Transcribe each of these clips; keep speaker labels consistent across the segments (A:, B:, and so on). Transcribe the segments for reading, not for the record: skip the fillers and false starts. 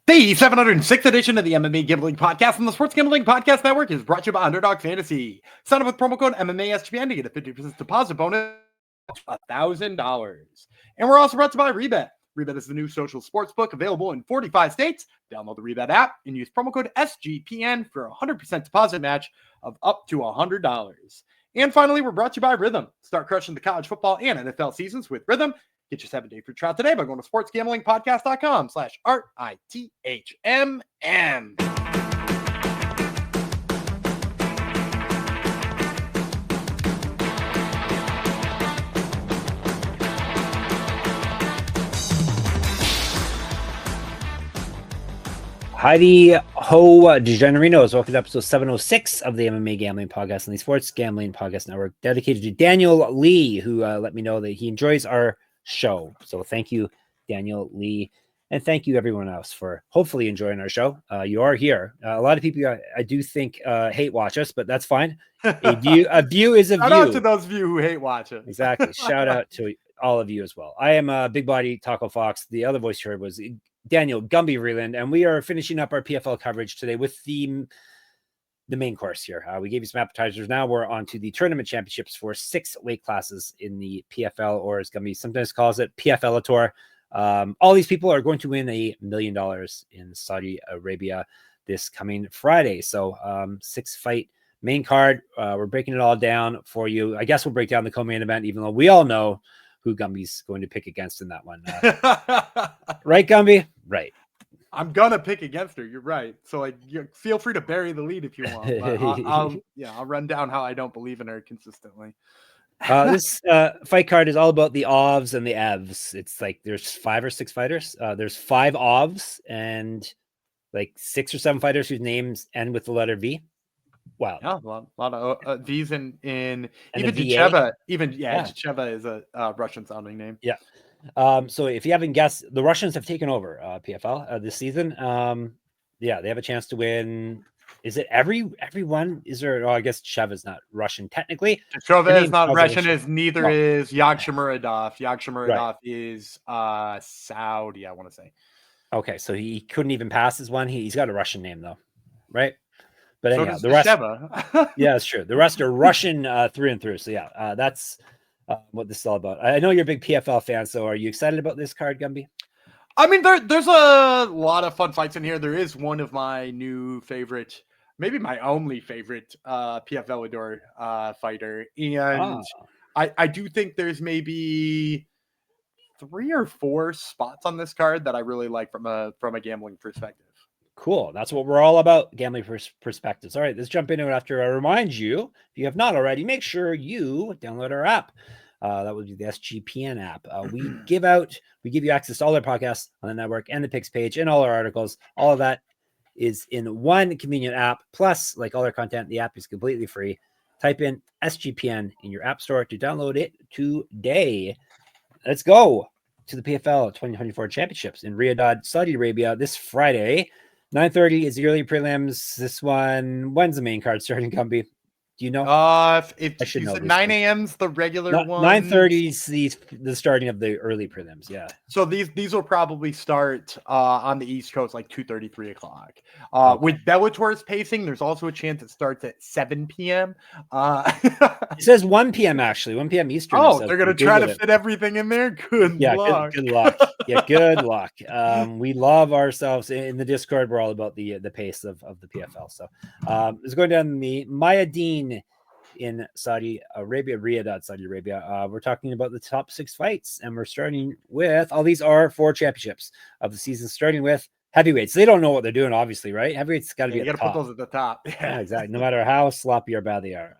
A: The 706th edition of the MMA Gambling Podcast and the Sports Gambling Podcast Network is brought to you by Underdog Fantasy. Sign up with promo code MMASGPN to get a 50% deposit bonus of $1,000. And we're also brought to you by Rebet. Rebet is the new social sports book available in 45 states. Download the Rebet app and use promo code SGPN for a 100% deposit match of up to $100. And finally, we're brought to you by Rhythm. Start crushing the college football and NFL seasons with Rhythm. Get your 7-day free trial today by going to sportsgamblingpodcast.com/RITHMN.
B: Heidi ho, degenerinos. Welcome to episode 706 of the MMA Gambling Podcast and the Sports Gambling Podcast Network, dedicated to Daniel Lee, who let me know that he enjoys our show. So thank you, Daniel Lee, and thank you everyone else for hopefully enjoying our show. You are here. A lot of people I do think hate watch us, but that's fine. A view is a view.
A: Shout out to those of you who hate watch us.
B: Exactly. Shout out to all of you as well. I am a Big Body Taco Fox. The other voice you heard was Daniel Gumby Vreeland, and we are finishing up our PFL coverage today with the main course here. We gave you some appetizers. Now we're on to the tournament championships for 6 weight classes in the PFL, or as Gumby sometimes calls it, PFL Tour. All these people are going to win $1 million in Saudi Arabia this coming Friday. So 6-fight main card. We're breaking it all down for you. I guess we'll break down the co-main event, even though we all know who Gumby's going to pick against in that one. Right, Gumby? Right.
A: I'm gonna pick against her. You're right. So you feel free to bury the lead if you want. But I'll run down how I don't believe in her consistently.
B: This fight card is all about the OVs and the EVs. It's like there's 5 or 6 fighters. There's 5 OVs and like 6 or 7 fighters whose names end with the letter V. Wow.
A: Yeah, a lot of V's in even Ditcheva. Ditcheva is a Russian sounding name.
B: Yeah. So if you haven't guessed, the Russians have taken over PFL this season. They have a chance to win. Is it everyone? Is there? Oh, I guess Ditcheva is not Russian technically.
A: Ditcheva is not Russian. Is neither is Yagshimuradov. Yagshimuradov is Saudi, I want to say.
B: Okay, so he couldn't even pass his one. He's got a Russian name though, right? But
A: so
B: anyhow, the rest. Yeah, it's true. The rest are Russian through and through. So yeah, that's what this is all about. I know you're a big PFL fan, so are you excited about this card, Gumby?
A: I mean, there's a lot of fun fights in here. There is one of my new favorite, maybe my only favorite PFL Adore fighter. And I do think there's maybe 3 or 4 spots on this card that I really like from a gambling perspective.
B: Cool. That's what we're all about, gambling perspectives. All right, let's jump into it after I remind you, if you have not already, make sure you download our app. That would be the SGPN app. We give you access to all our podcasts on the network and the picks page and all our articles. All of that is in one convenient app. Plus, like all our content, the app is completely free. Type in SGPN in your app store to download it today. Let's go to the PFL 2024 Championships in Riyadh, Saudi Arabia this Friday. 9:30 is the early prelims. This one, when's the main card starting, Gumby? Do you know?
A: If you said 9 a.m.'s the regular one.
B: 9:30 is the starting of the early prelims. Yeah.
A: So these will probably start on the East Coast like 2:30, 3 o'clock. With Bellator's pacing, there's also a chance it starts at 7 p.m.
B: It says 1 p.m. actually, 1 p.m. Eastern.
A: Oh, they're gonna try to fit everything in there. Good luck.
B: Good luck. Yeah, good luck. We love ourselves in the Discord. We're all about the pace of the PFL. So it's going down the Mayadeen in Saudi Arabia, Riyadh, Saudi Arabia. We're talking about the top 6 fights, and we're starting with all these are 4 championships of the season, starting with heavyweights. They don't know what they're doing, obviously, right? Heavyweights got to be at the top.
A: Put those at the top.
B: Yeah, exactly. No matter how sloppy or bad they are,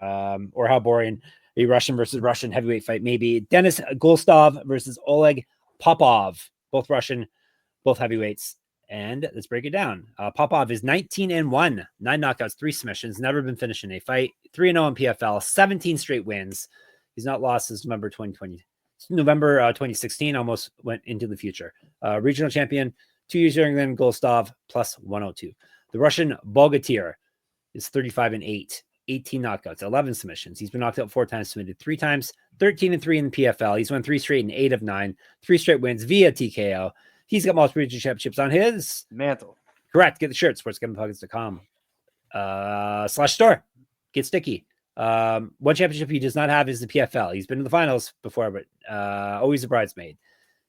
B: or how boring a Russian versus Russian heavyweight fight may be. Denis Goltsov versus Oleg Popov, both Russian, both heavyweights. And let's break it down. Popov is 19-1, 9 knockouts, 3 submissions, never been finished in a fight, 3-0 in PFL, 17 straight wins. He's not lost since November 2016, almost went into the future. Regional champion, 2 years younger than Goltsov, plus 102. The Russian Bogatyr is 35-8, 18 knockouts, 11 submissions. He's been knocked out 4 times, submitted 3 times, 13-3 in the PFL. He's won 3 straight and 8 of 9, 3 straight wins via TKO. He's got multiple region championships on his
A: mantle.
B: Correct. Get the shirt, sportsgamblingpockets.com /store. Get sticky. One championship he does not have is the PFL. He's been in the finals before, but always a bridesmaid.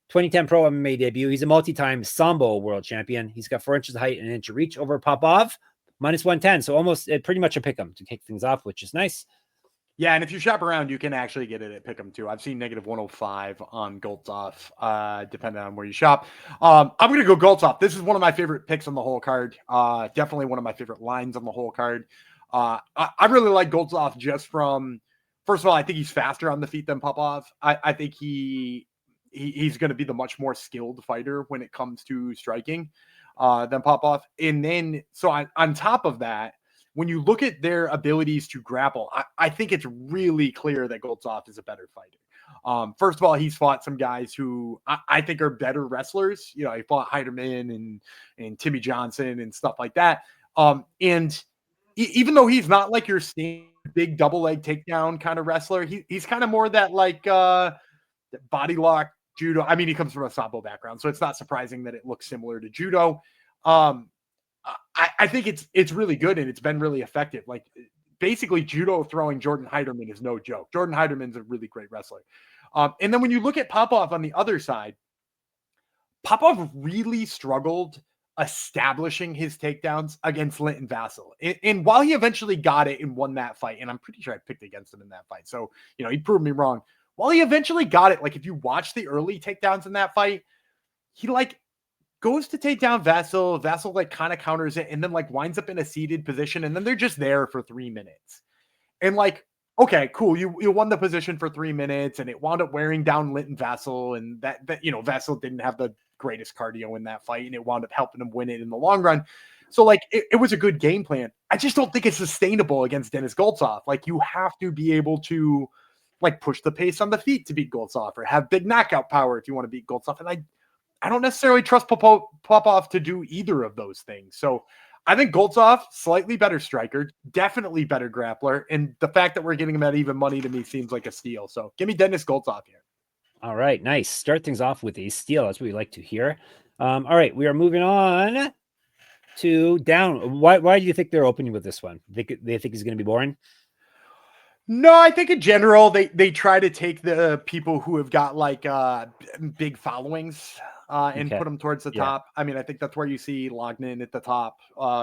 B: 2010 Pro MMA debut. He's a multi-time Sambo world champion. He's got 4 inches of height and an inch of reach over Popov, -110. So almost pretty much a pick 'em to kick things off, which is nice.
A: Yeah, and if you shop around, you can actually get it at Pick'em too. I've seen -105 on Goltsov, depending on where you shop. I'm going to go Goltsov. This is one of my favorite picks on the whole card. Definitely one of my favorite lines on the whole card. I really like Goltsov just from, first of all, I think he's faster on the feet than Popov. I think he's going to be the much more skilled fighter when it comes to striking than Popov. And then, so on top of that, when you look at their abilities to grapple, I think it's really clear that Goltsov is a better fighter. First of all, he's fought some guys who I think are better wrestlers. You know, he fought Heiderman and Timmy Johnson and stuff like that. And even though he's not like your standard big double leg takedown kind of wrestler, he's kind of more that like body lock judo. I mean, he comes from a sambo background, so it's not surprising that it looks similar to judo. I think it's really good and it's been really effective. Like basically judo throwing Jordan Heiderman is no joke. Jordan Heiderman's a really great wrestler. And then when you look at Popov on the other side, Popov really struggled establishing his takedowns against Linton Vassell. And while he eventually got it and won that fight, and I'm pretty sure I picked against him in that fight, so, you know, he proved me wrong. While he eventually got it, like if you watch the early takedowns in that fight, he like goes to take down Vassell. Vassell like kind of counters it and then like winds up in a seated position. And then they're just there for 3 minutes. And like, okay, cool. You won the position for 3 minutes and it wound up wearing down Linton Vassell. And that, you know, Vassell didn't have the greatest cardio in that fight and it wound up helping him win it in the long run. So like, it was a good game plan. I just don't think it's sustainable against Denis Goltsov. Like you have to be able to like push the pace on the feet to beat Goltsov or have big knockout power if you want to beat Goltsov. And I don't necessarily trust Popov to do either of those things. So I think Goltsov, slightly better striker, definitely better grappler. And the fact that we're getting him at even money to me seems like a steal. So give me Denis Goltsov here.
B: All right, nice. Start things off with a steal. That's what we like to hear. All right, we are moving on to down. Why do you think they're opening with this one? They think he's going to be boring?
A: No, I think in general, they try to take the people who have got like big followings and put them towards the top. I mean, I think that's where you see Loughnane at the top.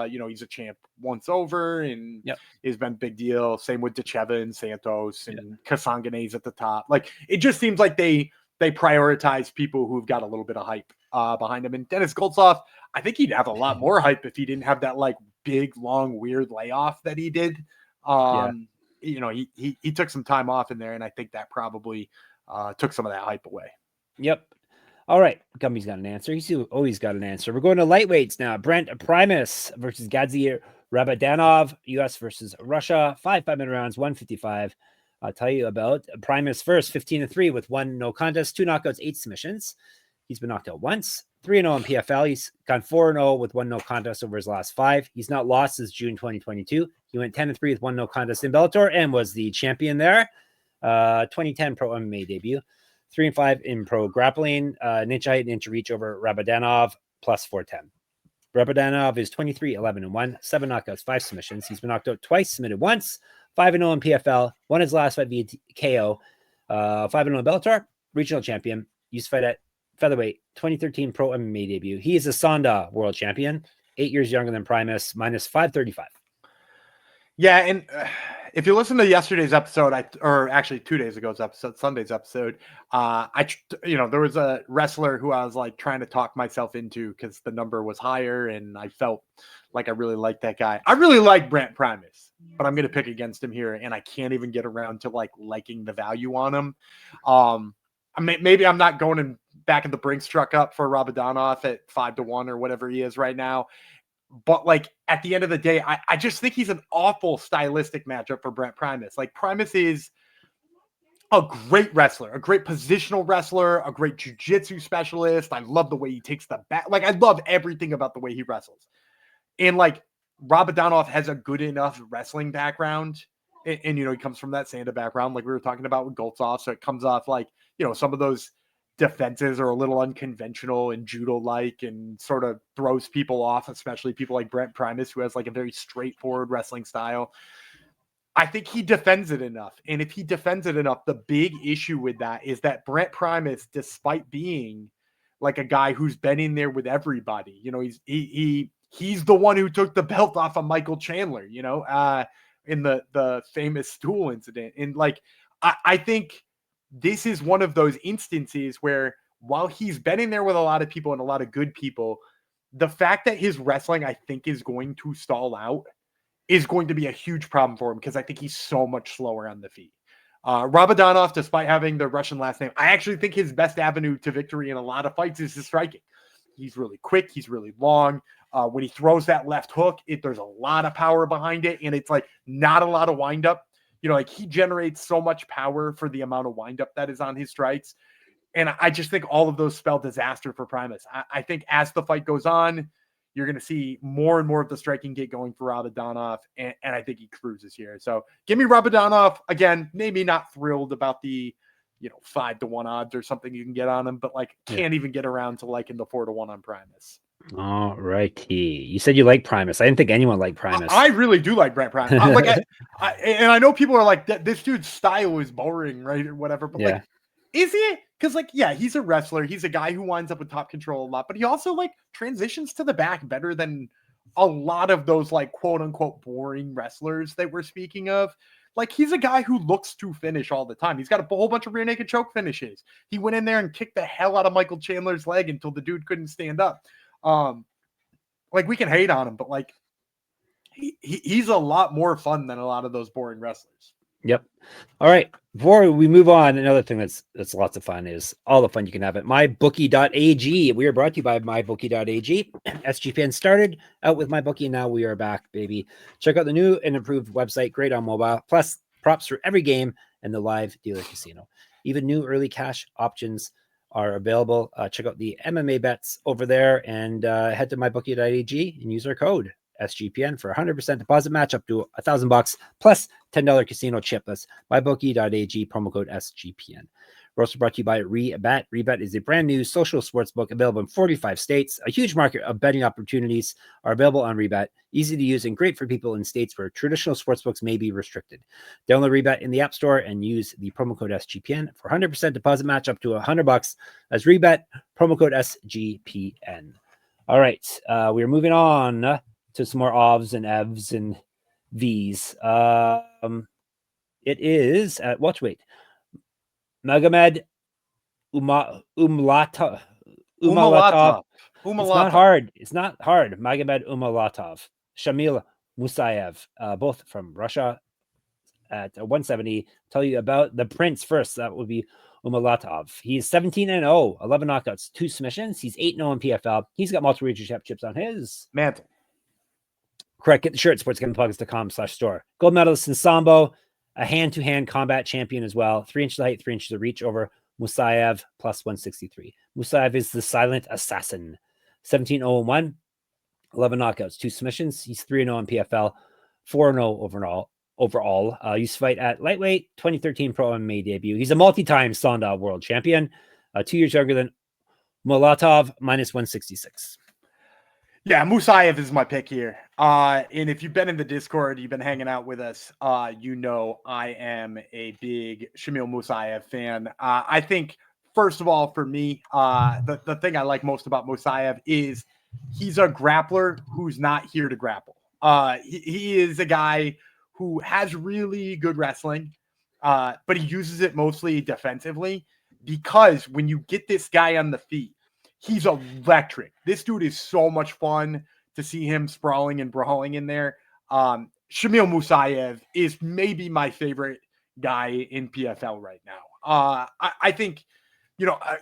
A: You know, he's a champ once over and has been a big deal. Same with Ditcheva and Santos and Kasanganay's at the top. Like, it just seems like they prioritize people who've got a little bit of hype behind him. And Denis Goltsov, I think he'd have a lot more hype if he didn't have that like big, long, weird layoff that he did. You know, he took some time off in there, and I think that probably took some of that hype away.
B: Yep. All right. Gumby's got an answer. He's always got an answer. We're going to lightweights now. Brent Primus versus Gadzhi Rabadanov, U.S. versus Russia. 5-minute rounds, 155. I'll tell you about Primus first, 15-3 with 1 no contest, 2 knockouts, 8 submissions. He's been knocked out once. 3-0 in PFL. He's gone 4-0 with 1 no contest over his last 5. He's not lost since June 2022. He went 10-3 with 1 no contest in Bellator and was the champion there. 2010 Pro MMA debut. 3-5 in pro grappling. An inch height, an inch reach over Rabadanov, plus 410. Rabadanov is 23-11-1, 7 knockouts, 5 submissions. He's been knocked out twice, submitted once. 5-0 in PFL. Won his last fight via KO. 5-0 in Bellator. Regional champion. Used to fight at featherweight. 2013 Pro MMA debut. He is a Sonda world champion. 8 years younger than Primus. Minus 535.
A: Yeah, and if you listen to yesterday's episode, or actually 2 days ago's episode, Sunday's episode, there was a wrestler who I was like trying to talk myself into because the number was higher, and I felt like I really liked that guy. I really like Brent Primus, but I'm going to pick against him here, and I can't even get around to like liking the value on him. Maybe I'm not going in back in the Brinks truck up for Rabadanov at 5-1 or whatever he is right now. But like at the end of the day, I just think he's an awful stylistic matchup for Brent Primus. Like Primus is a great wrestler, a great positional wrestler, a great jiu-jitsu specialist. I love the way he takes the back. Like I love everything about the way he wrestles. And like Rabadanov has a good enough wrestling background. And he comes from that Sanda background, like we were talking about with Goltsov. So it comes off like, some of those defenses are a little unconventional and judo-like and sort of throws people off, especially people like Brent Primus, who has like a very straightforward wrestling style. I think he defends it enough. And if he defends it enough, the big issue with that is that Brent Primus, despite being like a guy who's been in there with everybody, you know, he's the one who took the belt off of Michael Chandler, you know, in the famous stool incident. And like, I think this is one of those instances where while he's been in there with a lot of people and a lot of good people, the fact that his wrestling, I think, is going to stall out is going to be a huge problem for him because I think he's so much slower on the feet. Rabadanov, despite having the Russian last name, I actually think his best avenue to victory in a lot of fights is his striking. He's really quick. He's really long. When he throws that left hook, there's a lot of power behind it, and it's like not a lot of windup. You know, like he generates so much power for the amount of windup that is on his strikes. And I just think all of those spell disaster for Primus. I think as the fight goes on, you're going to see more and more of the striking get going for Rabadanov, and I think he cruises here. So give me Rabadanov. Again, maybe not thrilled about the, 5-1 odds or something you can get on him, but like can't even get around to liking the 4-1 on Primus.
B: All righty. You said you like Primus. I didn't think anyone liked Primus.
A: I really do like Brent Primus. And I know people are like, this dude's style is boring, right? Or whatever, but like, is it? Because like, yeah, he's a wrestler. He's a guy who winds up with top control a lot, but he also like transitions to the back better than a lot of those like quote unquote boring wrestlers that we're speaking of. Like he's a guy who looks to finish all the time. He's got a whole bunch of rear naked choke finishes. He went in there and kicked the hell out of Michael Chandler's leg until the dude couldn't stand up. Like we can hate on him, but like he's a lot more fun than a lot of those boring wrestlers.
B: Yep. All right. Before we move on, another thing that's lots of fun is all the fun you can have at mybookie.ag. We are brought to you by mybookie.ag. SGPN started out with MyBookie, and now we are back, baby. Check out the new and improved website, great on mobile, plus props for every game and the live dealer casino. Even new early cash options are available. Check out the MMA bets over there and head to mybookie.ag and use our code SGPN for 100% deposit match up to $1,000 plus $10 casino chip. That's mybookie.ag, promo code SGPN. We're also brought to you by Rebet. Rebet is a brand new social sports book available in 45 states. A huge market of betting opportunities are available on Rebet. Easy to use and great for people in states where traditional sports books may be restricted. Download Rebet in the App Store and use the promo code SGPN for 100% deposit match up to $100. That's Rebet, promo code SGPN. All right, we're moving on to some more ovs and evs and v's. It is at welterweight. Magomed Umalatov. It's not hard. Magomed Umalatov. Shamil Musaev, both from Russia at 170. Tell you about the Prince first. That would be Umalatov. He's 17-0, 11 knockouts, 2 submissions. He's 8-0 in PFL. He's got multiple region championships on his
A: mantle.
B: Correct. Get the shirt, sportsgamblingpockets.com/store. Gold medalist in Sambo, a hand-to-hand combat champion as well. 3 inches of height, 3 inches of reach over Musaev, plus 163. Musaev is the silent assassin. 17-0-1, 11 knockouts, 2 submissions. He's 3-0 in PFL, 4-0 overall. Used to fight at lightweight, 2013 Pro MMA debut. He's a multi-time Sonda world champion. 2 years younger than Mulatov, minus 166.
A: Yeah, Musaev is my pick here. And if you've been in the Discord, you've been hanging out with us, you know I am a big Shamil Musaev fan. I think, first of all, for me, the thing I like most about Musaev is he's a grappler who's not here to grapple. He is a guy who has really good wrestling, but he uses it mostly defensively because when you get this guy on the feet, he's electric. This dude is so much fun to see him sprawling and brawling in there. Shamil Musaev is maybe my favorite guy in PFL right now. I think,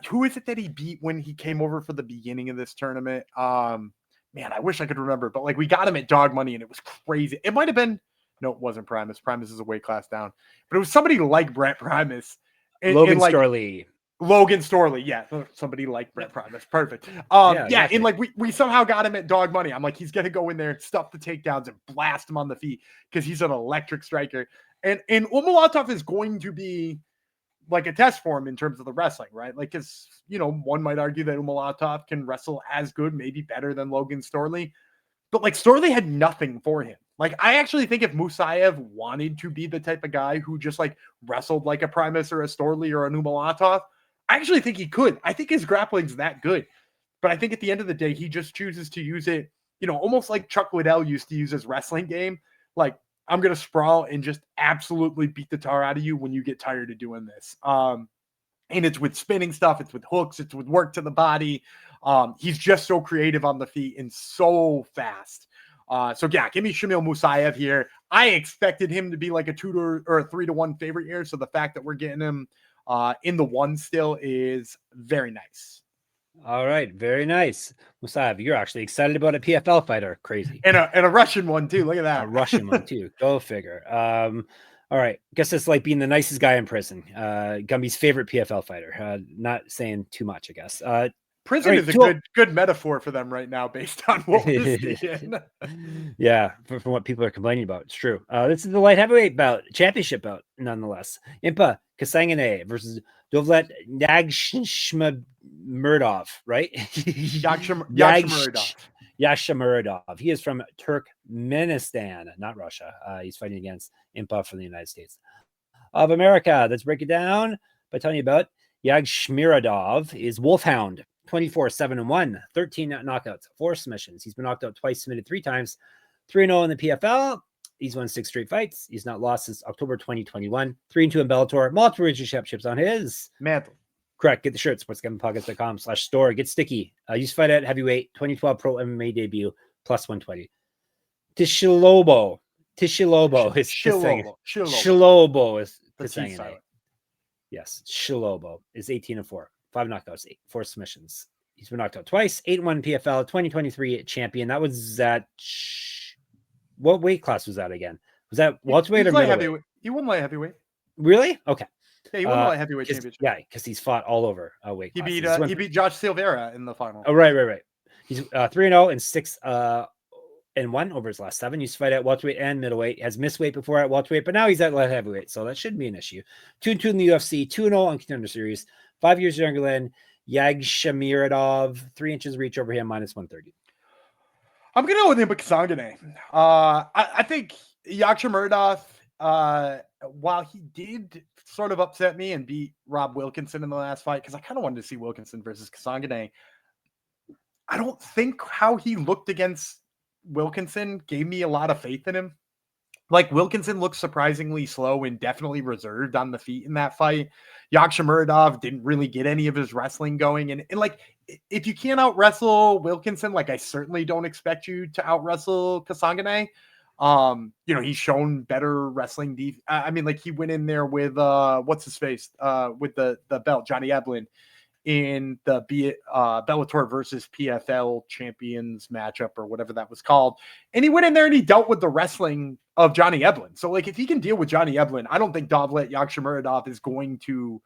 A: who is it that he beat when he came over for the beginning of this tournament? Man, I wish I could remember, but like we got him at dog money and it was crazy. It might have been, no, it wasn't Primus. Primus is a weight class down, but it was somebody like Brent Primus.
B: Logan Storley.
A: Logan Storley, yeah, somebody like Brent Primus, perfect. Exactly. And like we somehow got him at dog money. I'm like, he's gonna go in there, stuff the takedowns, and blast him on the feet because he's an electric striker. And Umalatov is going to be like a test for him in terms of the wrestling, right? Like, because, you know, one might argue that Umalatov can wrestle as good, maybe better than Logan Storley, but like Storley had nothing for him. Like, I actually think if Musaev wanted to be the type of guy who just like wrestled like a Primus or a Storley or an Umalatov, I actually think he could. I think his grappling's that good. But I think at the end of the day, he just chooses to use it, you know, almost like Chuck Liddell used to use his wrestling game. Like, I'm going to sprawl and just absolutely beat the tar out of you when you get tired of doing this. And it's with spinning stuff. It's with hooks. It's with work to the body. He's just so creative on the feet and so fast. So yeah, give me Shamil Musaev here. I expected him to be like a 2 or a 3-1 favorite here. So the fact that we're getting him in the 1 still is very nice.
B: All right, very nice. Musaev, you're actually excited about a PFL fighter. Crazy.
A: And a Russian one too. Look at that.
B: A Russian one too. Go figure. All right. Guess it's like being the nicest guy in prison. Gumby's favorite PFL fighter. Not saying too much, I guess.
A: Prison is a good metaphor for them right now, based on what we're seeing.
B: Yeah, from what people are complaining about. It's true. This is the light heavyweight bout, championship bout, nonetheless. Impa Kasanganay versus Dovlet Yagshimuradov, right? Yagshimuradov. He is from Turkmenistan, not Russia. He's fighting against Impa from the United States of America. Let's break it down by telling you about Yagshimuradov is Wolfhound. 24-7-1, 13 knockouts, 4 submissions. He's been knocked out twice, submitted 3 times, 3-0 in the PFL. He's won 6 straight fights. He's not lost since October 2021. 3-2 in Bellator. Multiple regional championships on his
A: mantle.
B: Correct. Get the shirt. sportsgamblingpockets.com/store. Get sticky. Used to fight at heavyweight. 2012 pro MMA debut. Plus 120. Tishilobo is Shilobo is Kasanganay. Yes, Shilobo is 18-4. 5 knockouts, 4 submissions. He's been knocked out twice. 8-1 PFL, 2023 champion. That was at what weight class was that again? Was that welterweight or middleweight?
A: He won light heavyweight.
B: Really? Okay.
A: Yeah, he won the light heavyweight championship.
B: Yeah, because he's fought all over weight classes.
A: He beat Josh Silveira in the final.
B: Oh, right. He's 3-0 and 6-1 over his last 7. He used to fight at welterweight and middleweight. Has missed weight before at welterweight, but now he's at light heavyweight, so that shouldn't be an issue. 2-2 in the UFC, 2-0 on Contender Series. 5 years younger than Yagshimuradov, 3 inches reach over him, minus 130.
A: I'm going to go with Impa Kasanganay. I think Yagshimuradov, while he did sort of upset me and beat Rob Wilkinson in the last fight, because I kind of wanted to see Wilkinson versus Kasanganay, I don't think how he looked against Wilkinson gave me a lot of faith in him. Like, Wilkinson looked surprisingly slow and definitely reserved on the feet in that fight. Yagshimuradov didn't really get any of his wrestling going. And like, if you can't out-wrestle Wilkinson, like, I certainly don't expect you to out-wrestle Kasanganay. You know, he's shown better wrestling. I mean, like, he went in there with, what's his face? With the belt, Johnny Eblen, in the Bellator versus PFL Champions matchup or whatever that was called. And he went in there and he dealt with the wrestling of Johnny Eblen. So, like, if he can deal with Johnny Eblen, I don't think Dovlet Yagshimuradov is going to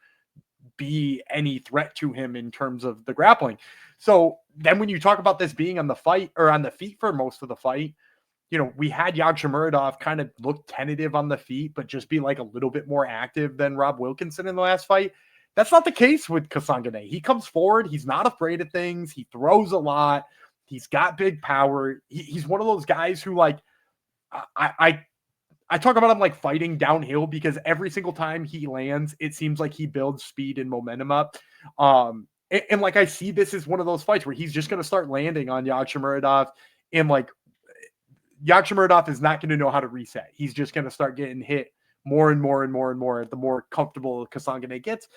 A: be any threat to him in terms of the grappling. So then when you talk about this being on the fight or on the feet for most of the fight, you know, we had Yagshimuradov kind of look tentative on the feet, but just be like a little bit more active than Rob Wilkinson in the last fight. That's not the case with Kasanganay. He comes forward. He's not afraid of things. He throws a lot. He's got big power. He's one of those guys who, like, I talk about him like fighting downhill, because every single time he lands, it seems like he builds speed and momentum up. And like, I see this as one of those fights where he's just going to start landing on Yagshimuradov, and like, Yagshimuradov is not going to know how to reset. He's just going to start getting hit more and more the more comfortable Kasanganay gets.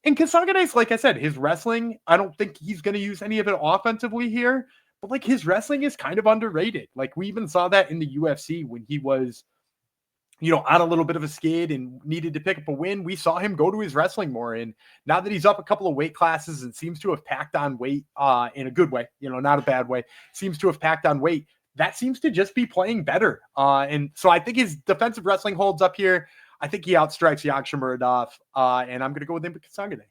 A: And Kasanganay's, like I said, his wrestling, I don't think he's going to use any of it offensively here, but like, his wrestling is kind of underrated. Like, we even saw that in the UFC when he was, you know, on a little bit of a skid and needed to pick up a win. We saw him go to his wrestling more. And now that he's up a couple of weight classes and seems to have packed on weight in a good way, you know, not a bad way, seems to have packed on weight, that seems to just be playing better. And so I think his defensive wrestling holds up here. I think he outstrikes Yagshimuradov, and I'm going to go with Impa Kasanganay.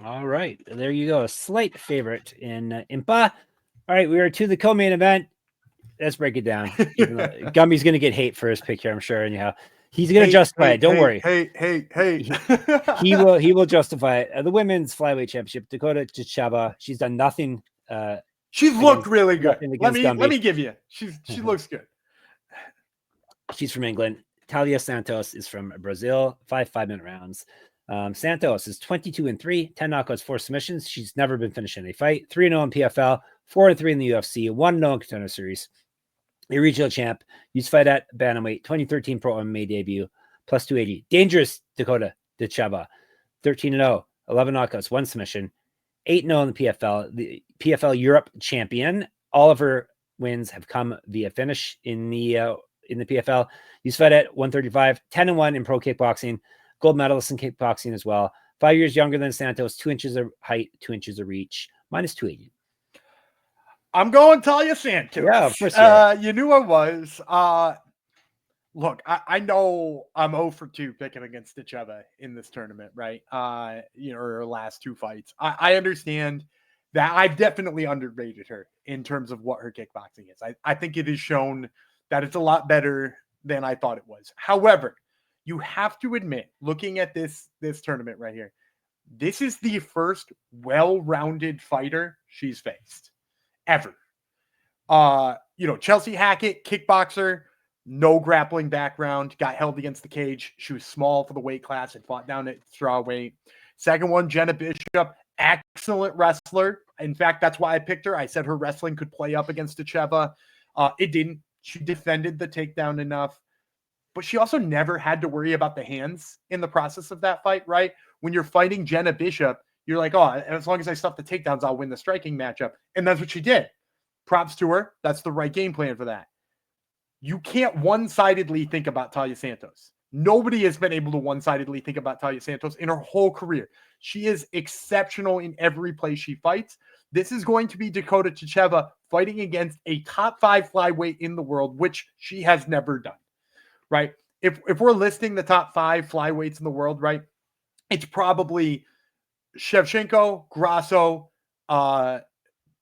B: All right. There you go. A slight favorite in Impa. All right. We are to the co-main event. Let's break it down. Gumby's going to get hate for his pick here, I'm sure. Anyhow, He's going to justify it. Don't worry.
A: Hey.
B: He will justify it. The women's flyweight championship, Dakota Ditcheva. She's done nothing.
A: She's looked really good. Let
B: Gumby.
A: me give you. She looks good.
B: She's from England. Taila Santos is from Brazil. 5-minute rounds. Santos is 22-3, 10 knockouts, 4 submissions. She's never been finished in a fight. 3-0 in PFL, 4-3 in the UFC, 1-0 in Contender Series. A regional champ. Used to fight at bantamweight. 2013 pro MMA debut. Plus 280. Dangerous Dakota Ditcheva. 13-0, 11 knockouts, 1 submission. 8-0 in the PFL. The PFL Europe champion. All of her wins have come via finish in the PFL. Used to fight at 135. 10-1 in pro kickboxing. Gold medalist in kickboxing as well. 5 years younger than Santos. 2 inches of height, 2 inches of reach. Minus 280.
A: I'm going Taila Santos.
B: Yeah, of course.
A: You knew I was. Look, I know I'm 0 for 2 picking against Ditcheva in this tournament, right? Her last 2 fights. I understand that I've definitely underrated her in terms of what her kickboxing is. I think it is shown that it's a lot better than I thought it was. However, you have to admit, looking at this tournament right here, this is the first well-rounded fighter she's faced ever. Chelsea Hackett, kickboxer, no grappling background, got held against the cage. She was small for the weight class and fought down at strawweight. Second one, Jenna Bishop, excellent wrestler. In fact, that's why I picked her. I said her wrestling could play up against Ditcheva. It didn't. She defended the takedown enough, but she also never had to worry about the hands in the process of that fight, right? When you're fighting Jenna Bishop, you're like, oh, as long as I stuff the takedowns, I'll win the striking matchup. And that's what she did. Props to her. That's the right game plan for that. You can't one-sidedly think about Taila Santos. Nobody has been able to one-sidedly think about Taila Santos in her whole career. She is exceptional in every place she fights. This is going to be Dakota Ditcheva fighting against a top 5 flyweight in the world, which she has never done, right? If we're listing the top 5 flyweights in the world, right, it's probably Shevchenko, Grasso, Manon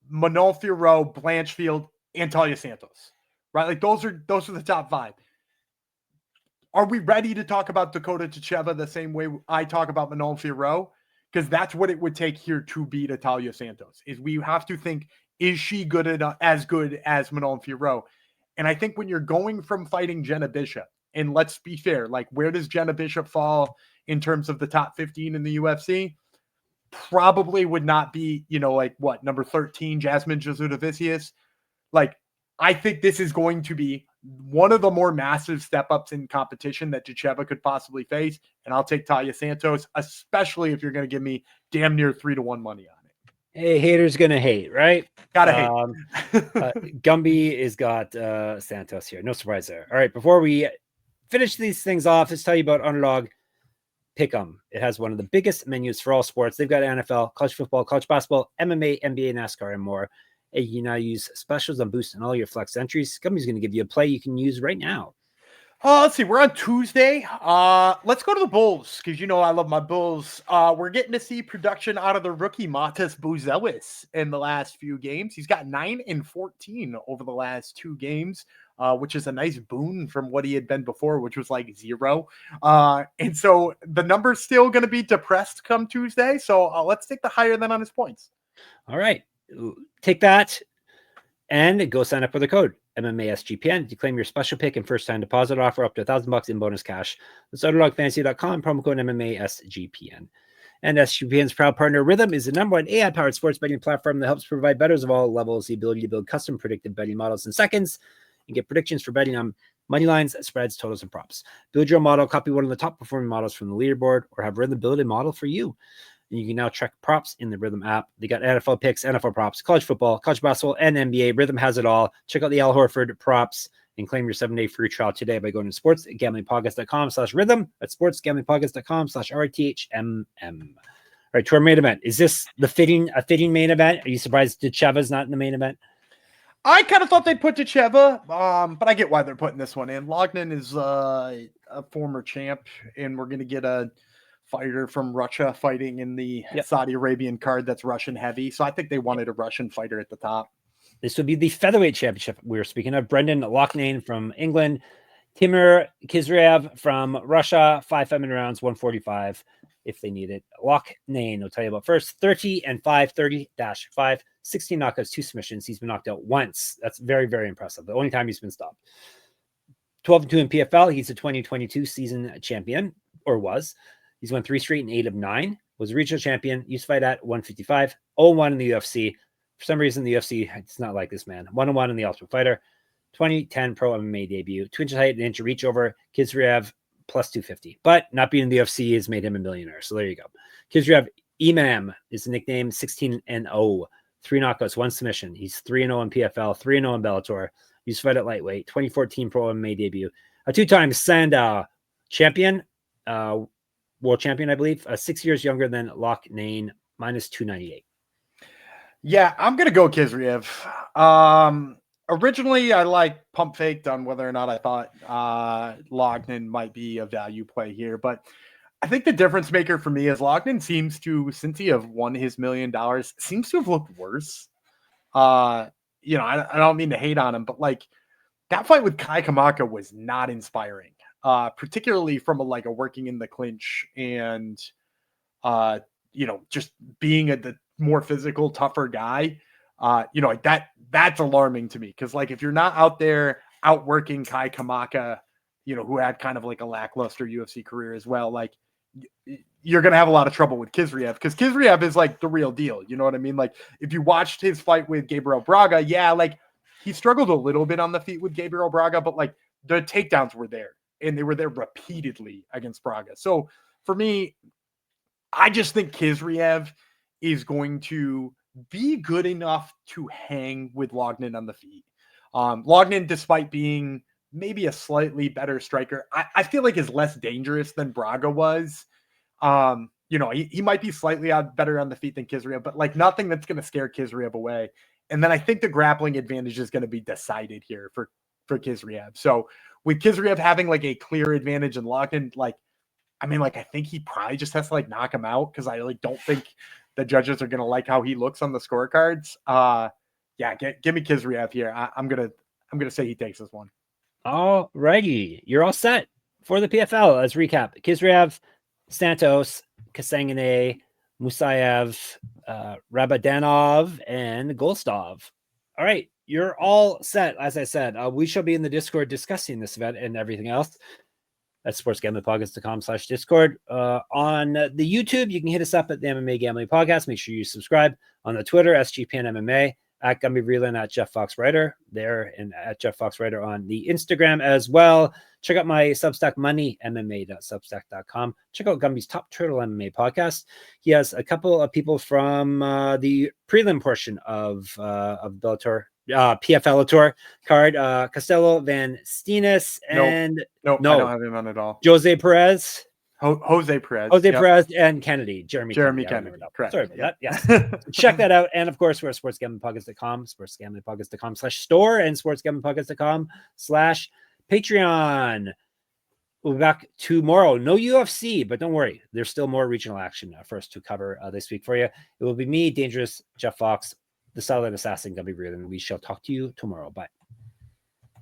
A: Fiorot, Blanchfield, and Taila Santos, right? Like those are the top 5. Are we ready to talk about Dakota Ditcheva the same way I talk about Manon Fiorot? Because that's what it would take here to beat Taila Santos. Is we have to think, is she as good as Manon Fiorot? And I think when you're going from fighting Jenna Bishop, and let's be fair, like where does Jenna Bishop fall in terms of the top 15 in the UFC? Probably would not be, number 13, Jasmine Jasudavicius. Like, I think this is going to be one of the more massive step-ups in competition that Ditcheva could possibly face, and I'll take Taila Santos, especially if you're going to give me damn near 3-1 money on it.
B: Hey, haters going to hate, right?
A: Gotta hate.
B: Gumby has got Santos here. No surprise there. All right, before we finish these things off, let's tell you about Underdog Pick'em. It has one of the biggest menus for all sports. They've got NFL, college football, college basketball, MMA, NBA, NASCAR, and more. And you can now use specials on Boost and all your flex entries. Gumby's going to give you a play you can use right now.
A: Let's see. We're on Tuesday. Let's go to the Bulls because I love my Bulls. We're getting to see production out of the rookie Matas Buzelis in the last few games. He's got 9 and 14 over the last 2 games, which is a nice boon from what he had been before, which was like 0. And so the number's still going to be depressed come Tuesday. So let's take the higher than on his points.
B: All right. Take that and go sign up for the code MMA SGPN to claim your special pick and first time deposit offer up to $1,000 in bonus cash. That's underdogfantasy.com, promo code MMA SGPN. And SGPN's proud partner Rhythm is the #1 AI-powered sports betting platform that helps provide bettors of all levels the ability to build custom predictive betting models in seconds and get predictions for betting on money lines, spreads, totals, and props. Build your model, copy one of the top performing models from the leaderboard, or have Rhythm build a model for you. And you can now track props in the Rhythm app. They got NFL picks, NFL props, college football, college basketball, and NBA. Rhythm has it all. Check out the Al Horford props and claim your 7-day free trial today by going to sportsgamblingpodcast.com/rhythm. That's sportsgamblingpodcast.com/RTHMM. All right, to our main event. Is this a fitting main event? Are you surprised Ditcheva's not in the main event?
A: I kind of thought they'd put Ditcheva, but I get why they're putting this one in. Loughnane is a former champ, and we're going to get a fighter from Russia fighting in the Saudi Arabian card that's Russian heavy. So I think they wanted a Russian fighter at the top.
B: This would be the featherweight championship we were speaking of. Brendan Loughnane from England Timur Khizriev from Russia, 5 rounds, 145 if they need it. Loughnane, I'll tell you about first. 30 and 5, 30-5, 16 knockouts, 2 submissions. He's been knocked out once. That's very, very impressive. The only time he's been stopped. 12-2 in PFL. He's a 2022 season champion, or was. He's won 3 straight and 8 of 9. Was a regional champion. Used to fight at 155. 0-1 in the UFC. For some reason, the UFC, it's not like this man. 1-1 in the Ultimate Fighter. 2010 Pro MMA debut. 2 inches height, an inch of reach over. Khizriev plus 250. But not being in the UFC has made him a millionaire. So there you go. Khizriev Imam is the nickname. 16-0. 3 knockouts, 1 submission. He's 3-0 in PFL, 3-0 in Bellator. Used to fight at lightweight. 2014 Pro MMA debut. A 2-time Sandow champion. World champion, I believe. 6 years younger than Loughnane. Minus 298.
A: Yeah, I'm going to go Khizriev. Originally, I like pump faked on whether or not I thought Loughnane might be a value play here. But I think the difference maker for me is Loughnane seems to, since he have won his $1 million, seems to have looked worse. I don't mean to hate on him, but like that fight with Kai Kamaka was not inspiring, particularly from a working in the clinch and, just being the more physical, tougher guy. That's alarming to me. Cause if you're not out there outworking Kai Kamaka, who had kind of a lackluster UFC career as well, you're going to have a lot of trouble with Khizriev because Khizriev is the real deal. You know what I mean? If you watched his fight with Gabriel Braga, he struggled a little bit on the feet with Gabriel Braga, but the takedowns were there and they were there repeatedly against Braga. So for me, I just think Khizriev is going to be good enough to hang with Loughnane on the feet. Loughnane, despite being maybe a slightly better striker, I feel is less dangerous than Braga was. He might be slightly better on the feet than Khizriev, but nothing that's going to scare Khizriev away. And then I think the grappling advantage is going to be decided here for Khizriev. So with Khizriev having a clear advantage and Loughnane, I think he probably just has to knock him out because I don't think the judges are going to like how he looks on the scorecards. Give me Khizriev here. I'm going to say he takes this one.
B: All righty. You're all set for the PFL. Let's recap. Khizriev, Santos, Kasanganay, Musaev, Rabadanov, and Goltsov. All right. You're all set. As I said, we shall be in the Discord discussing this event and everything else. That's sportsgamblingpodcast.com/Discord. On the YouTube, you can hit us up at the MMA Gambling Podcast. Make sure you subscribe. On the Twitter, SGPN MMA, at Gumby Vreeland, at Jeff Fox Writer there, and at Jeff Fox Writer on the Instagram as well. Check out my Substack, moneymma.substack.com. Check out Gumby's Top Turtle MMA podcast. He has a couple of people from the prelim portion of Bellator. PFL Tour card, Costello Van Steenis and
A: no, I don't have him on at all.
B: Jose Perez,
A: Jose Perez,
B: Perez, and Kennedy, Jeremy Kennedy.
A: Correct.
B: Sorry about that. Yes. Check that out. And of course, we're at sportsgamblingpodcast.com, sportsgamblingpodcast.com/store, and sportsgamblingpodcast.com/Patreon. We'll be back tomorrow. No UFC, but don't worry. There's still more regional action for us to cover this week for you. It will be me, Dangerous Jeff Fox, the Silent Assassin, Gumby Vreeland. We shall talk to you tomorrow. Bye.